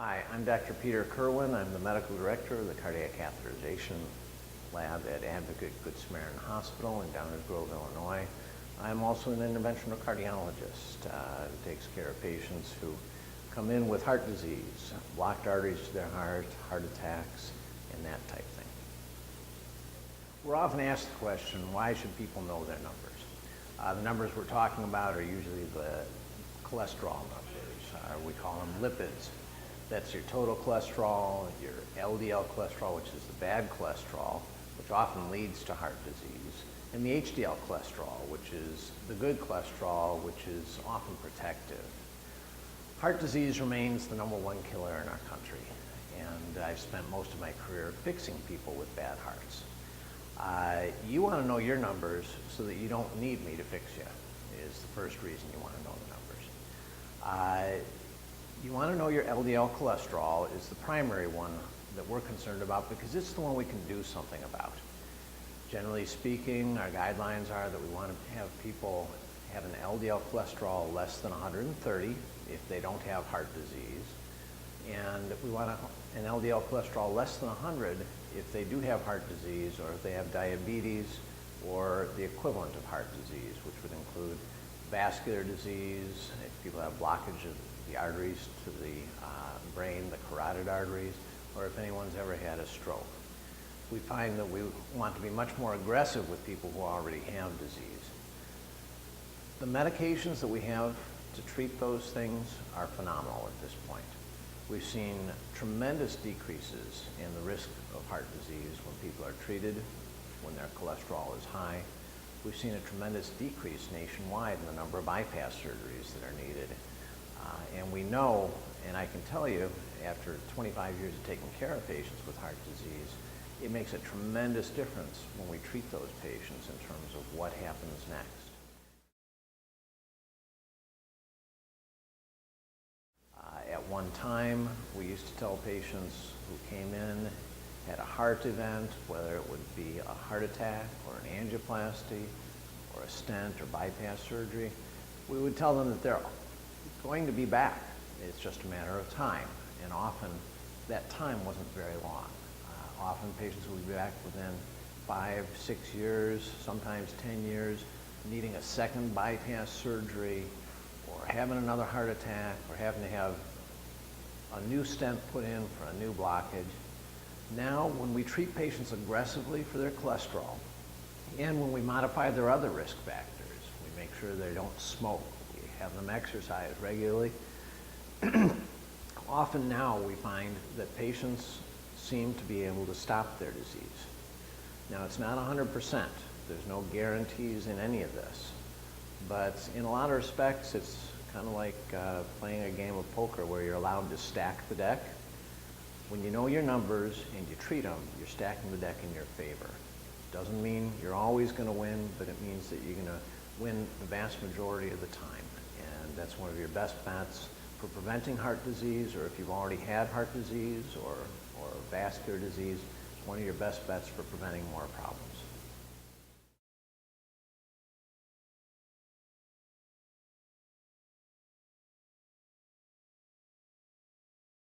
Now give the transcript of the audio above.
Hi, I'm Dr. Peter Kerwin. I'm the medical director of the cardiac catheterization lab at Advocate Good Samaritan Hospital in Downers Grove, Illinois. I'm also an interventional cardiologist who takes care of patients who come in with heart disease, blocked arteries to their heart, heart attacks, and that type thing. We're often asked the question, why should people know their numbers? The numbers we're talking about are usually the cholesterol numbers. We call them lipids. That's your total cholesterol, your LDL cholesterol, which is the bad cholesterol, which often leads to heart disease, and the HDL cholesterol, which is the good cholesterol, which is often protective. Heart disease remains the #1 killer in our country, and I've spent most of my career fixing people with bad hearts. You want to know your numbers so that you don't need me to fix you, is the first reason you want to know the numbers. You want to know your LDL cholesterol is the primary one that we're concerned about because it's the one we can do something about. Generally speaking, our guidelines are that we want to have people have an LDL cholesterol less than 130 if they don't have heart disease, and we want an LDL cholesterol less than 100 if they do have heart disease or if they have diabetes or the equivalent of heart disease, which would include vascular disease, if people have blockage of the arteries to the brain, the carotid arteries, or if anyone's ever had a stroke. We find that we want to be much more aggressive with people who already have disease. The medications that we have to treat those things are phenomenal at this point. We've seen tremendous decreases in the risk of heart disease when people are treated, when their cholesterol is high. We've seen a tremendous decrease nationwide in the number of bypass surgeries that are needed. And we know, and I can tell you, after 25 years of taking care of patients with heart disease, it makes a tremendous difference when we treat those patients in terms of what happens next. At one time, we used to tell patients who came in, had a heart event, whether it would be a heart attack or an angioplasty or a stent or bypass surgery, we would tell them that they're going to be back. It's just a matter of time, and often that time wasn't very long. Often patients will be back within 5, 6 years, sometimes 10 years, needing a second bypass surgery or having another heart attack or having to have a new stent put in for a new blockage. Now, when we treat patients aggressively for their cholesterol and when we modify their other risk factors, we make sure they don't smoke, we have them exercise regularly, often now we find that patients seem to be able to stop their disease. Now, it's not 100%. There's no guarantees in any of this. But in a lot of respects, it's kind of like playing a game of poker where you're allowed to stack the deck. When you know your numbers and you treat them, you're stacking the deck in your favor. Doesn't mean you're always going to win, but it means that you're going to win the vast majority of the time. And that's one of your best bets for preventing heart disease, or if you've already had heart disease or vascular disease, it's one of your best bets for preventing more problems.